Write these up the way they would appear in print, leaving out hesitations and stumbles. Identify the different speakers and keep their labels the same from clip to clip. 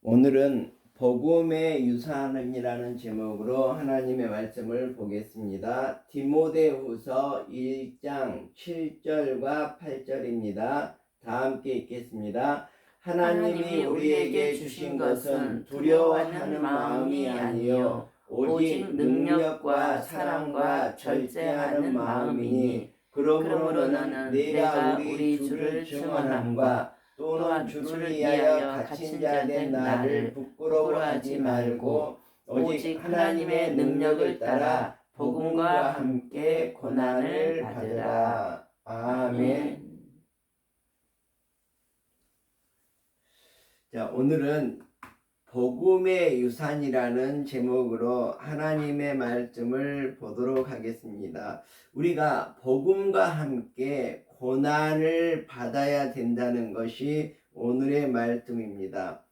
Speaker 1: 오늘은 복음의 유산이라는 제목으로 하나님의 말씀을 보겠습니다. 디모데후서 1장 7절과 8절입니다. 다 함께 읽겠습니다. 하나님이 우리에게 주신 것은 두려워하는 마음이 아니요 오직 능력과 사랑과 절제하는 마음이니 그러므로 너는 내가 우리 주를 증언함과 또한 주를 위하여 갇힌 자 된 나를 부끄러워하지 말고 오직 하나님의 능력을 따라 복음과 함께 고난을 받으라. 아멘. 자, 오늘은 복음의 유산이라는 제목으로 하나님의 말씀을 보도록 하겠습니다. 우리가 복음과 함께 고난을 받아야 된다는 것이 오늘의 말씀입니다.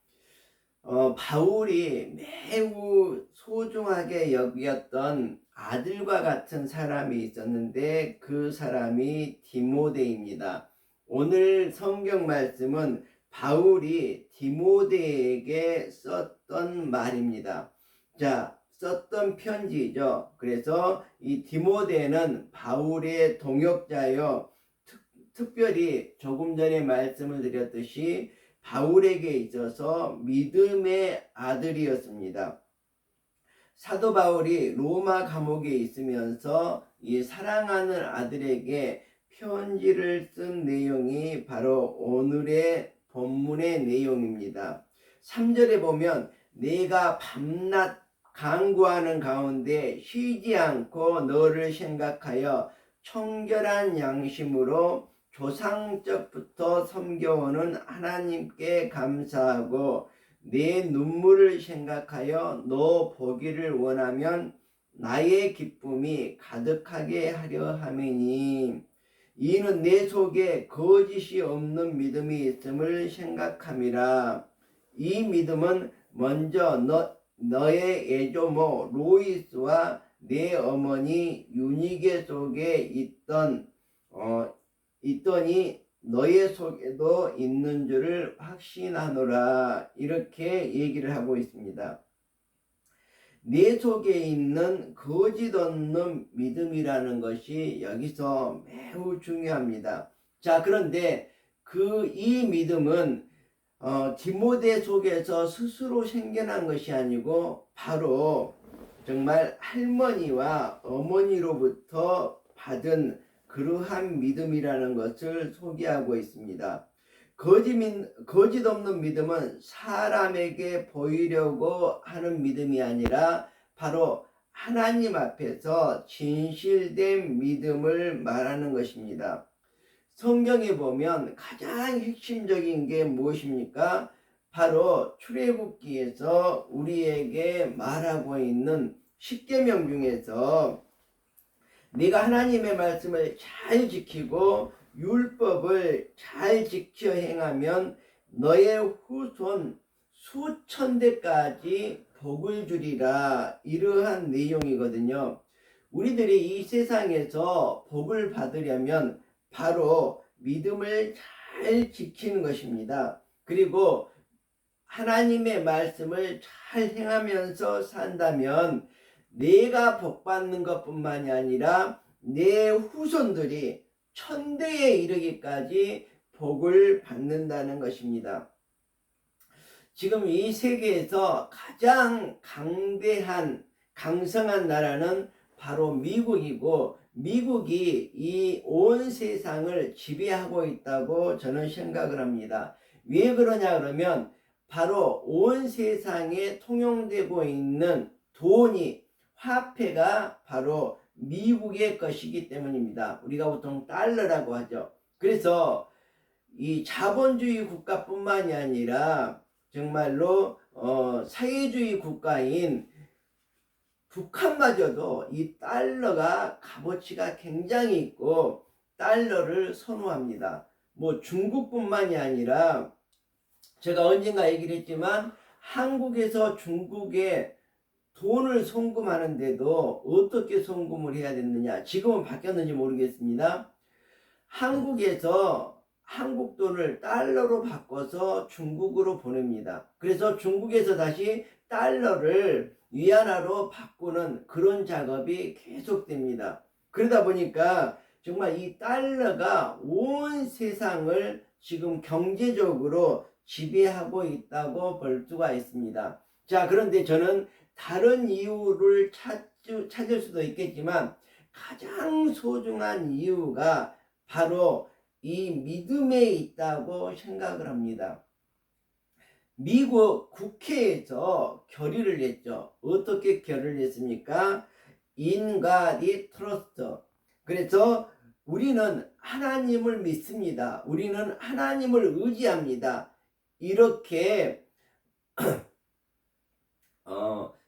Speaker 1: 바울이 매우 소중하게 여겼던 아들과 같은 사람이 있었는데 그 사람이 디모데입니다. 오늘 성경 말씀은 바울이 디모데에게 썼던 말입니다. 자, 썼던 편지죠. 그래서 이 디모데는 바울의 동역자요. 특별히 조금 전에 말씀을 드렸듯이 바울에게 있어서 믿음의 아들이었습니다. 사도 바울이 로마 감옥에 있으면서 이 사랑하는 아들에게 편지를 쓴 내용이 바로 오늘의 본문의 내용입니다. 3절에 보면 내가 밤낮 간구하는 가운데 쉬지 않고 너를 생각하여 청결한 양심으로 조상적부터 섬겨오는 하나님께 감사하고 내 눈물을 생각하여 너 보기를 원하면 나의 기쁨이 가득하게 하려 함이니 이는 내 속에 거짓이 없는 믿음이 있음을 생각함이라. 이 믿음은 먼저 너의 애조모 로이스와 내 어머니 유니게 속에 있더니 너의 속에도 있는 줄을 확신하노라. 이렇게 얘기를 하고 있습니다. 내 속에 있는 거짓 없는 믿음이라는 것이 여기서 매우 중요합니다. 자, 그런데 이 믿음은 디모데 속에서 스스로 생겨난 것이 아니고 바로 정말 할머니와 어머니로부터 받은 그러한 믿음이라는 것을 소개하고 있습니다. 거짓 없는 믿음은 사람에게 보이려고 하는 믿음이 아니라 바로 하나님 앞에서 진실된 믿음을 말하는 것입니다. 성경에 보면 가장 핵심적인 게 무엇입니까? 바로 출애굽기에서 우리에게 말하고 있는 십계명 중에서 네가 하나님의 말씀을 잘 지키고 율법을 잘 지켜 행하면 너의 후손 수천 대까지 복을 주리라. 이러한 내용이거든요. 우리들이 이 세상에서 복을 받으려면 바로 믿음을 잘 지키는 것입니다. 그리고 하나님의 말씀을 잘 행하면서 산다면 내가 복받는 것뿐만이 아니라 내 후손들이 천대에 이르기까지 복을 받는다는 것입니다. 지금 이 세계에서 가장 강성한 나라는 바로 미국이고 미국이 이 온 세상을 지배하고 있다고 저는 생각을 합니다. 왜 그러냐 그러면 바로 온 세상에 통용되고 있는 돈이 화폐가 바로 미국의 것이기 때문입니다. 우리가 보통 달러라고 하죠. 그래서 이 자본주의 국가뿐만이 아니라 정말로 사회주의 국가인 북한마저도 이 달러가 값어치가 굉장히 있고 달러를 선호합니다. 뭐 중국뿐만이 아니라 제가 언젠가 얘기를 했지만 한국에서 중국에 돈을 송금하는데도 어떻게 송금을 해야 됐느냐. 지금은 바뀌었는지 모르겠습니다. 한국에서 한국 돈을 달러로 바꿔서 중국으로 보냅니다. 그래서 중국에서 다시 달러를 위안화로 바꾸는 그런 작업이 계속됩니다. 그러다 보니까 정말 이 달러가 온 세상을 지금 경제적으로 지배하고 있다고 볼 수가 있습니다. 자, 그런데 저는 다른 이유를 찾을 수도 있겠지만 가장 소중한 이유가 바로 이 믿음에 있다고 생각을 합니다. 미국 국회에서 결의를 냈죠. 어떻게 결의를 냈습니까? In God we trust. 그래서 우리는 하나님을 믿습니다. 우리는 하나님을 의지합니다. 이렇게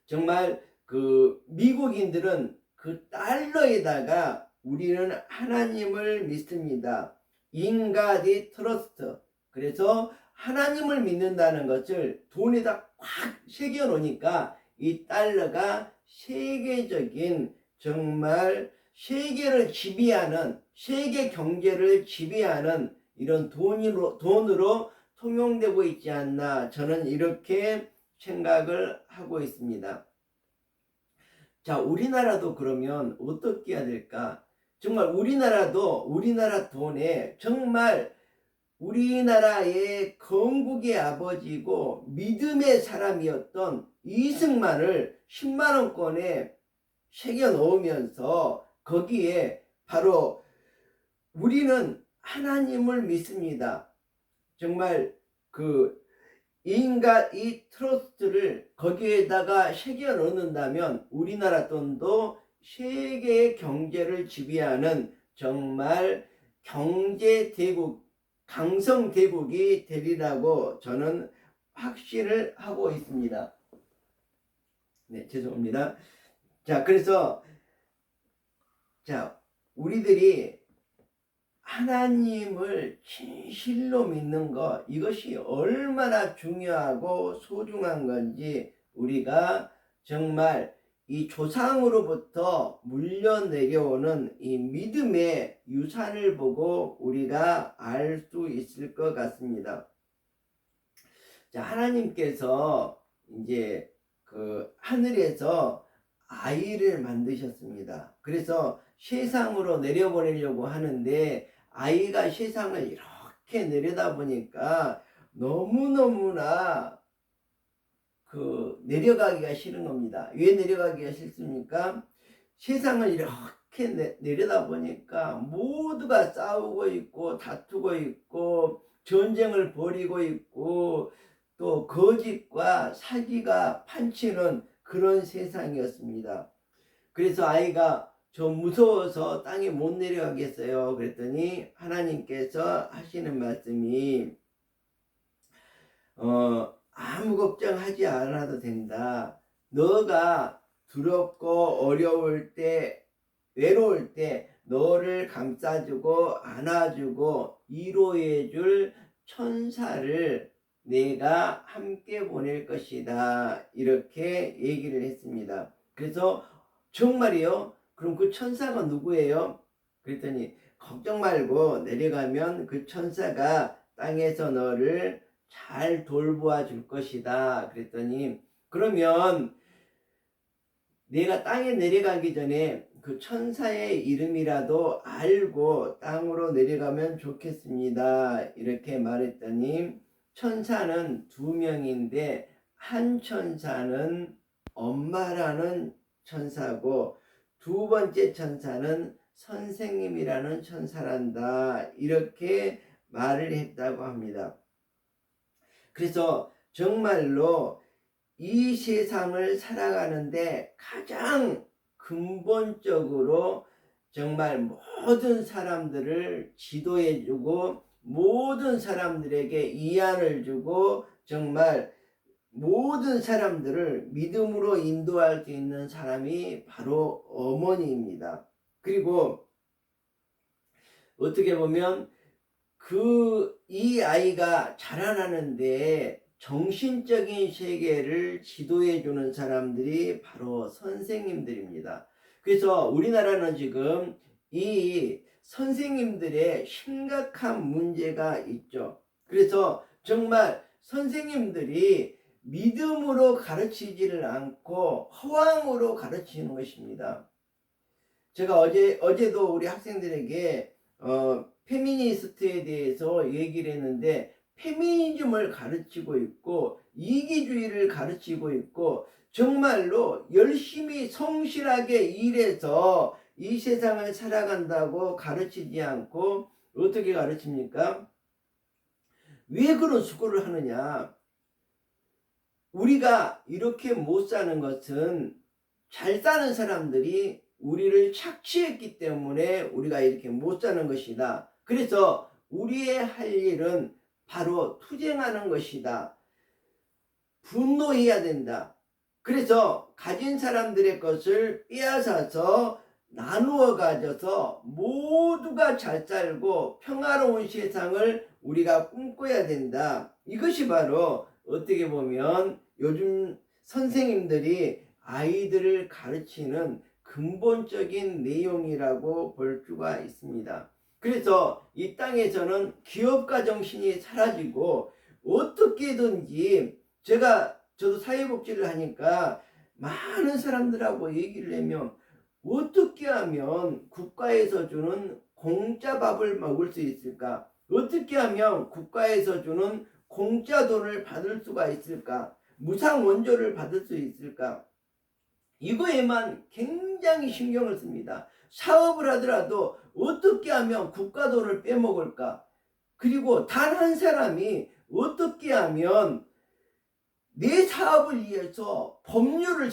Speaker 1: 정말 그 미국인들은 그 달러에다가 우리는 하나님을 믿습니다. In God we trust. 그래서 하나님을 믿는다는 것을 돈에다 꽉 새겨 놓으니까 이 달러가 세계적인 정말 세계를 지배하는, 세계 경제를 지배하는 이런 돈으로 통용되고 있지 않나, 저는 이렇게 생각을 하고 있습니다. 자, 우리나라도 그러면 어떻게 해야 될까? 정말 우리나라도 우리나라 돈에 정말 우리나라의 건국의 아버지고 믿음의 사람이었던 이승만을 10만원권에 새겨 넣으면서 거기에 바로 우리는 하나님을 믿습니다. 정말 그 인간 이 트러스트를 거기에다가 새겨 넣는다면 우리나라 돈도 세계의 경제를 지배하는 정말 경제대국, 강성대국이 되리라고 저는 확신을 하고 있습니다. 네, 죄송합니다. 자, 그래서 우리들이 하나님을 진실로 믿는 것, 이것이 얼마나 중요하고 소중한 건지 우리가 정말 이 조상으로부터 물려 내려오는 이 믿음의 유산을 보고 우리가 알 수 있을 것 같습니다. 자, 하나님께서 이제 그 하늘에서 아이를 만드셨습니다. 그래서 세상으로 내려보내려고 하는데 아이가 세상을 이렇게 내려다보니까 너무너무나 그 내려가기가 싫은 겁니다. 왜 내려가기가 싫습니까? 세상을 이렇게 내려다보니까 모두가 싸우고 있고 다투고 있고 전쟁을 벌이고 있고 또 거짓과 사기가 판치는 그런 세상이었습니다. 그래서 아이가 좀 무서워서 땅에 못 내려가겠어요. 그랬더니 하나님께서 하시는 말씀이 아무 걱정하지 않아도 된다. 너가 두렵고 어려울 때, 외로울 때 너를 감싸주고 안아주고 위로해줄 천사를 내가 함께 보낼 것이다. 이렇게 얘기를 했습니다. 그래서 정말이요? 그럼 그 천사가 누구예요? 그랬더니 걱정 말고 내려가면 그 천사가 땅에서 너를 잘 돌보아 줄 것이다. 그랬더니 그러면 내가 땅에 내려가기 전에 그 천사의 이름이라도 알고 땅으로 내려가면 좋겠습니다. 이렇게 말했더니 천사는 2명인데 한 천사는 엄마라는 천사고 두 번째 천사는 선생님이라는 천사란다. 이렇게 말을 했다고 합니다. 그래서 정말로 이 세상을 살아가는데 가장 근본적으로 정말 모든 사람들을 지도해주고 모든 사람들에게 위안을 주고 정말 모든 사람들을 믿음으로 인도할 수 있는 사람이 바로 어머니입니다. 그리고 어떻게 보면 이 아이가 자라나는데 정신적인 세계를 지도해 주는 사람들이 바로 선생님들입니다. 그래서 우리나라는 지금 이 선생님들의 심각한 문제가 있죠. 그래서 정말 선생님들이 믿음으로 가르치지를 않고 허황으로 가르치는 것입니다. 제가 어제도 우리 학생들에게 페미니스트에 대해서 얘기를 했는데, 페미니즘을 가르치고 있고 이기주의를 가르치고 있고 정말로 열심히 성실하게 일해서 이 세상을 살아간다고 가르치지 않고 어떻게 가르칩니까? 왜 그런 수고를 하느냐? 우리가 이렇게 못 사는 것은 잘 사는 사람들이 우리를 착취했기 때문에 우리가 이렇게 못 사는 것이다. 그래서 우리의 할 일은 바로 투쟁하는 것이다. 분노해야 된다. 그래서 가진 사람들의 것을 빼앗아서 나누어 가져서 모두가 잘 살고 평화로운 세상을 우리가 꿈꿔야 된다. 이것이 바로 어떻게 보면 요즘 선생님들이 아이들을 가르치는 근본적인 내용이라고 볼 수가 있습니다. 그래서 이 땅에서는 기업가 정신이 사라지고 어떻게든지 저도 사회복지를 하니까 많은 사람들하고 얘기를 하면 어떻게 하면 국가에서 주는 공짜 밥을 먹을 수 있을까? 어떻게 하면 국가에서 주는 공짜 돈을 받을 수가 있을까? 무상 원조를 받을 수 있을까? 이거에만 굉장히 신경을 씁니다. 사업을 하더라도 어떻게 하면 국가 돈을 빼먹을까? 그리고 단 한 사람이 어떻게 하면 내 사업을 위해서 법률을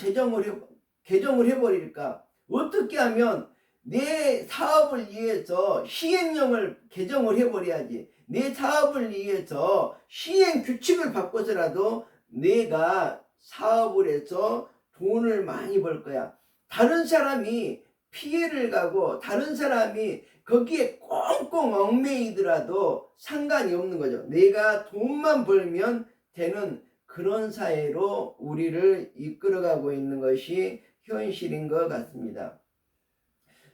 Speaker 1: 개정을 해버릴까? 어떻게 하면 내 사업을 위해서 시행령을 개정을 해버려야지. 내 사업을 위해서 시행 규칙을 바꿔서라도 내가 사업을 해서 돈을 많이 벌 거야. 다른 사람이 피해를 가고 다른 사람이 거기에 꽁꽁 얽매이더라도 상관이 없는 거죠. 내가 돈만 벌면 되는 그런 사회로 우리를 이끌어가고 있는 것이 현실인 것 같습니다.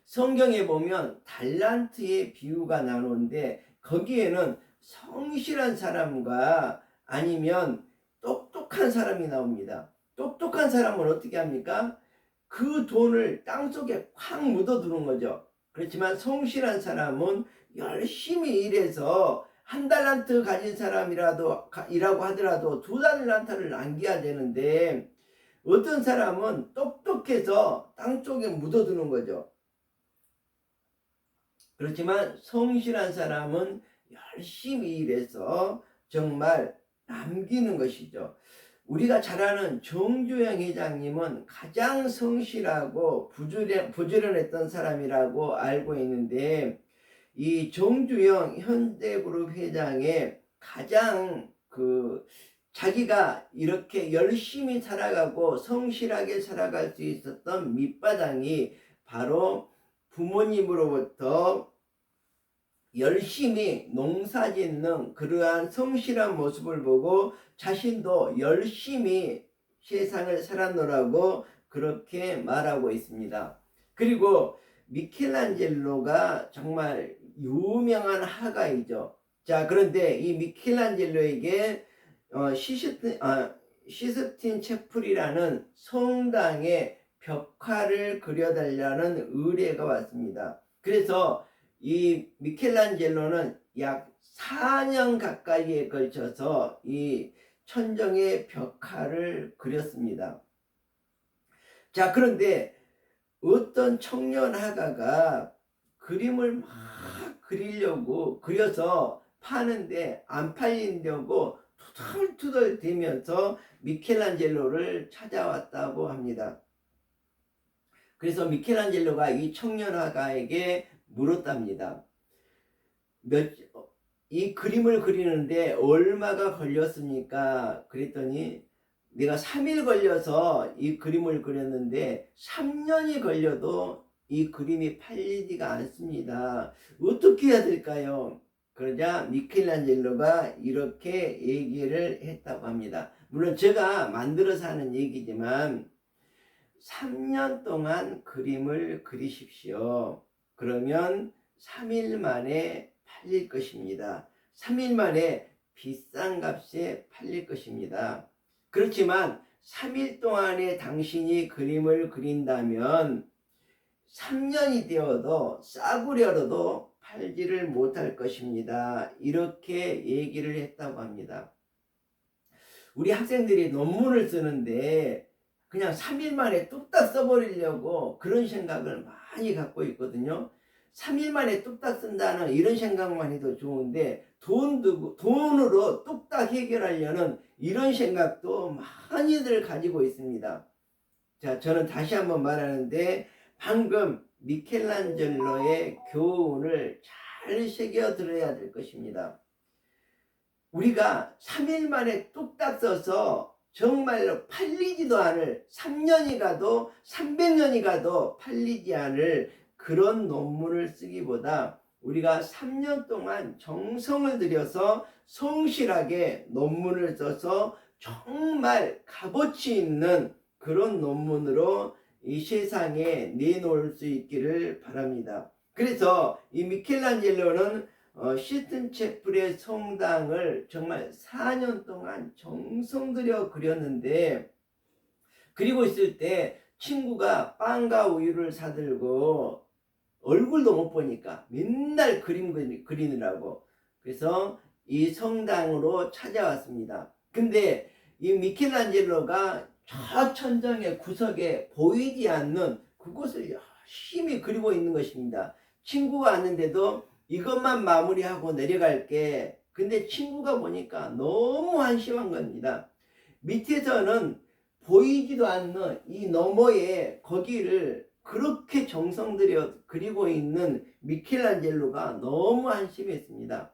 Speaker 1: 성경에 보면 달란트의 비유가 나오는데 거기에는 성실한 사람과 아니면 똑똑한 사람이 나옵니다. 똑똑한 사람은 어떻게 합니까? 그 돈을 땅속에 확 묻어두는 거죠. 그렇지만 성실한 사람은 열심히 일해서 한 달란트 가진 사람이라고 하더라도 두 달란트를 남겨야 되는데 어떤 사람은 똑똑해서 땅속에 묻어두는 거죠. 그렇지만 성실한 사람은 열심히 일해서 정말 남기는 것이죠. 우리가 잘 아는 정주영 회장님은 가장 성실하고 부지런했던 사람이라고 알고 있는데, 이 정주영 현대그룹 회장의 가장 자기가 이렇게 열심히 살아가고 성실하게 살아갈 수 있었던 밑바탕이 바로 부모님으로부터 열심히 농사 짓는 그러한 성실한 모습을 보고 자신도 열심히 세상을 살았노라고 그렇게 말하고 있습니다. 그리고 미켈란젤로가 정말 유명한 화가이죠. 자, 그런데 이 미켈란젤로에게 시스틴 채플이라는 성당에 벽화를 그려달라는 의뢰가 왔습니다. 그래서 이 미켈란젤로는 약 4년 가까이에 걸쳐서 이 천정의 벽화를 그렸습니다. 자, 그런데 어떤 청년 화가가 그림을 막 그려서 파는데 안 팔린다고 투덜투덜 대면서 미켈란젤로를 찾아왔다고 합니다. 그래서 미켈란젤로가 이 청년 화가에게 물었답니다. 이 그림을 그리는데 얼마가 걸렸습니까? 그랬더니 내가 3일 걸려서 이 그림을 그렸는데 3년이 걸려도 이 그림이 팔리지가 않습니다. 어떻게 해야 될까요? 그러자 미켈란젤로가 이렇게 얘기를 했다고 합니다. 물론 제가 만들어서 하는 얘기지만 3년 동안 그림을 그리십시오. 그러면 3일 만에 팔릴 것입니다. 3일 만에 비싼 값에 팔릴 것입니다. 그렇지만 3일 동안에 당신이 그림을 그린다면 3년이 되어도 싸구려로도 팔지를 못할 것입니다. 이렇게 얘기를 했다고 합니다. 우리 학생들이 논문을 쓰는데 그냥 3일 만에 뚝딱 써버리려고 그런 생각을 많이 갖고 있거든요. 3일 만에 뚝딱 쓴다는 이런 생각만 해도 좋은데 돈으로 뚝딱 해결하려는 이런 생각도 많이들 가지고 있습니다. 자, 저는 다시 한번 말하는데 방금 미켈란젤로의 교훈을 잘 새겨 들어야 될 것입니다. 우리가 3일 만에 뚝딱 써서 정말로 팔리지도 않을 3년이 가도 300년이 가도 팔리지 않을 그런 논문을 쓰기보다 우리가 3년 동안 정성을 들여서 성실하게 논문을 써서 정말 값어치 있는 그런 논문으로 이 세상에 내놓을 수 있기를 바랍니다. 그래서 이 미켈란젤로는 시스틴 채플의 성당을 정말 4년 동안 정성 들여 그렸는데, 그리고 있을 때 친구가 빵과 우유를 사들고 얼굴도 못 보니까 맨날 그림 그리느라고 그래서 이 성당으로 찾아왔습니다. 근데 이 미켈란젤로가 저 천장의 구석에 보이지 않는 그곳을 열심히 그리고 있는 것입니다. 친구가 왔는데도 이것만 마무리하고 내려갈게. 근데 친구가 보니까 너무 한심한 겁니다. 밑에서는 보이지도 않는 이 너머에 거기를 그렇게 정성 들여 그리고 있는 미켈란젤로가 너무 한심했습니다.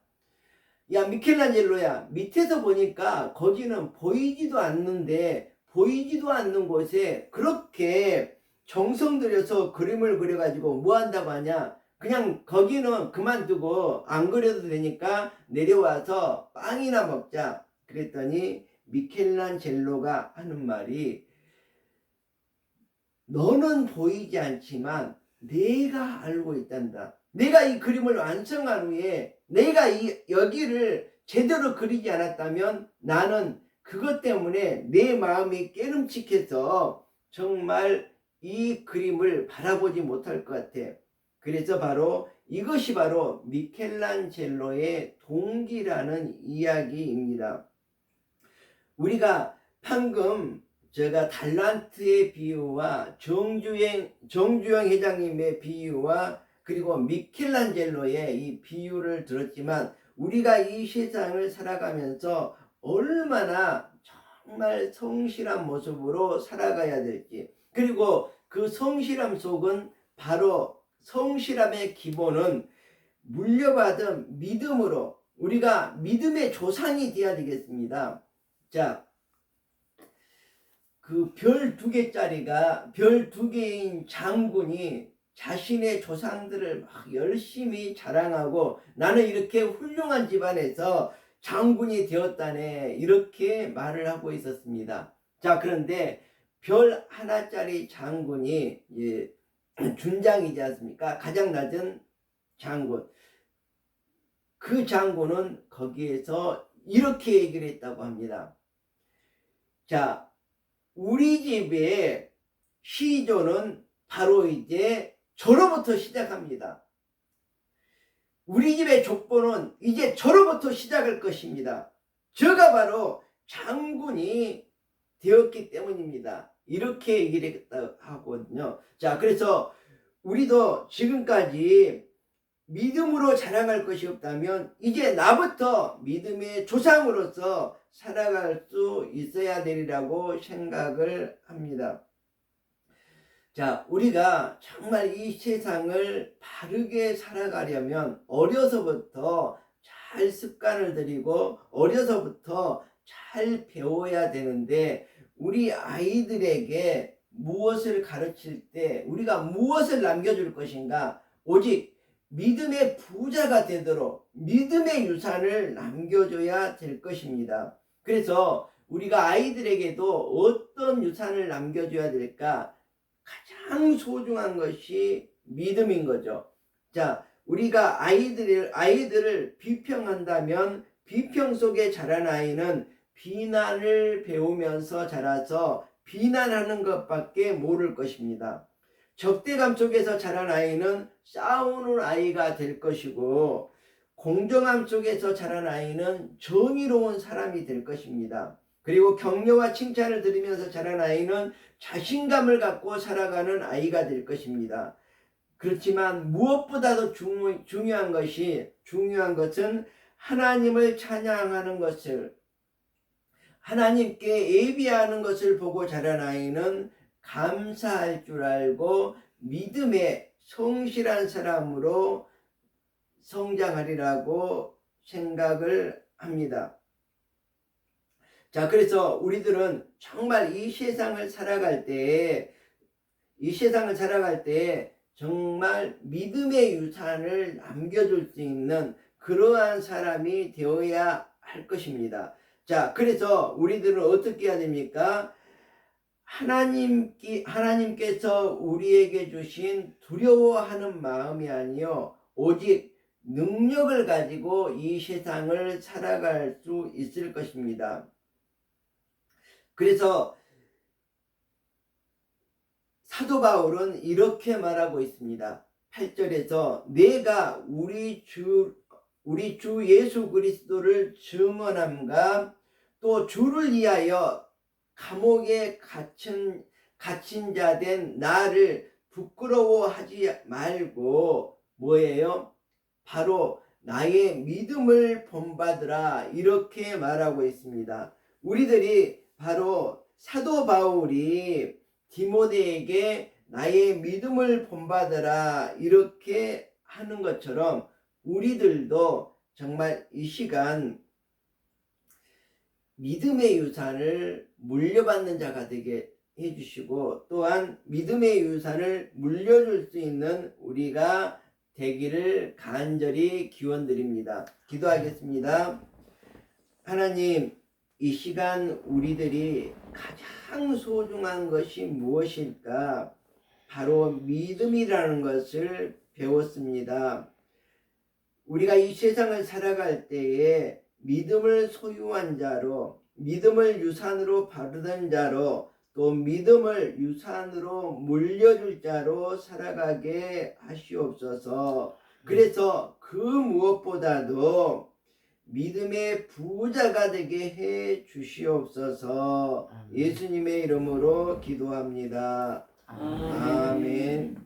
Speaker 1: 야, 미켈란젤로야, 밑에서 보니까 거기는 보이지도 않는데 보이지도 않는 곳에 그렇게 정성 들여서 그림을 그려가지고 뭐 한다고 하냐? 그냥 거기는 그만두고 안 그려도 되니까 내려와서 빵이나 먹자. 그랬더니 미켈란젤로가 하는 말이, 너는 보이지 않지만 내가 알고 있단다. 내가 이 그림을 완성한 후에 내가 여기를 제대로 그리지 않았다면 나는 그것 때문에 내 마음이 깨름칙해서 정말 이 그림을 바라보지 못할 것 같아. 그래서 바로 이것이 바로 미켈란젤로의 동기라는 이야기입니다. 우리가 방금 제가 달란트의 비유와 정주영 회장님의 비유와 그리고 미켈란젤로의 이 비유를 들었지만, 우리가 이 세상을 살아가면서 얼마나 정말 성실한 모습으로 살아가야 될지, 그리고 그 성실함 속은 바로 성실함의 기본은 물려받은 믿음으로 우리가 믿음의 조상이 되어야 되겠습니다. 자, 그 별 2개짜리가 별 2개인 장군이 자신의 조상들을 막 열심히 자랑하고 나는 이렇게 훌륭한 집안에서 장군이 되었다네, 이렇게 말을 하고 있었습니다. 자, 그런데 별 1짜리 장군이 준장이지 않습니까? 가장 낮은 장군. 그 장군은 거기에서 이렇게 얘기를 했다고 합니다. 자, 우리 집의 시조는 바로 이제 저로부터 시작합니다. 우리 집의 족보는 이제 저로부터 시작할 것입니다. 저가 바로 장군이 되었기 때문입니다. 이렇게 얘기를 했다고 하거든요. 자, 그래서 우리도 지금까지 믿음으로 자랑할 것이 없다면 이제 나부터 믿음의 조상으로서 살아갈 수 있어야 되리라고 생각을 합니다. 자, 우리가 정말 이 세상을 바르게 살아가려면 어려서부터 잘 습관을 들이고 어려서부터 잘 배워야 되는데, 우리 아이들에게 무엇을 가르칠 때 우리가 무엇을 남겨줄 것인가? 오직 믿음의 부자가 되도록 믿음의 유산을 남겨줘야 될 것입니다. 그래서 우리가 아이들에게도 어떤 유산을 남겨줘야 될까? 가장 소중한 것이 믿음인 거죠. 자, 우리가 아이들을 비평한다면 비평 속에 자란 아이는 비난을 배우면서 자라서 비난하는 것밖에 모를 것입니다. 적대감 속에서 자란 아이는 싸우는 아이가 될 것이고, 공정함 속에서 자란 아이는 정의로운 사람이 될 것입니다. 그리고 격려와 칭찬을 들으면서 자란 아이는 자신감을 갖고 살아가는 아이가 될 것입니다. 그렇지만 무엇보다도 중요한 것은 하나님을 찬양하는 것을, 하나님께 예비하는 것을 보고 자란 아이는 감사할 줄 알고 믿음에 성실한 사람으로 성장하리라고 생각을 합니다. 자, 그래서 우리들은 정말 이 세상을 살아갈 때에 정말 믿음의 유산을 남겨줄 수 있는 그러한 사람이 되어야 할 것입니다. 자, 그래서 우리들은 어떻게 해야 됩니까? 하나님께서 우리에게 주신 두려워하는 마음이 아니요 오직 능력을 가지고 이 세상을 살아갈 수 있을 것입니다. 그래서 사도 바울은 이렇게 말하고 있습니다. 8절에서 내가 우리 주 예수 그리스도를 증언함과 또 주를 위하여 감옥에 갇힌 자 된 나를 부끄러워하지 말고 뭐예요? 바로 나의 믿음을 본받으라, 이렇게 말하고 있습니다. 우리들이 바로 사도 바울이 디모데에게 나의 믿음을 본받으라 이렇게 하는 것처럼 우리들도 정말 이 시간 믿음의 유산을 물려받는 자가 되게 해주시고, 또한 믿음의 유산을 물려줄 수 있는 우리가 되기를 간절히 기원드립니다. 기도하겠습니다. 하나님, 이 시간 우리들이 가장 소중한 것이 무엇일까? 바로 믿음이라는 것을 배웠습니다. 우리가 이 세상을 살아갈 때에 믿음을 소유한 자로, 믿음을 유산으로 바르는 자로, 또 믿음을 유산으로 물려줄 자로 살아가게 하시옵소서. 그래서 그 무엇보다도 믿음의 부자가 되게 해 주시옵소서. 예수님의 이름으로 기도합니다. 아멘.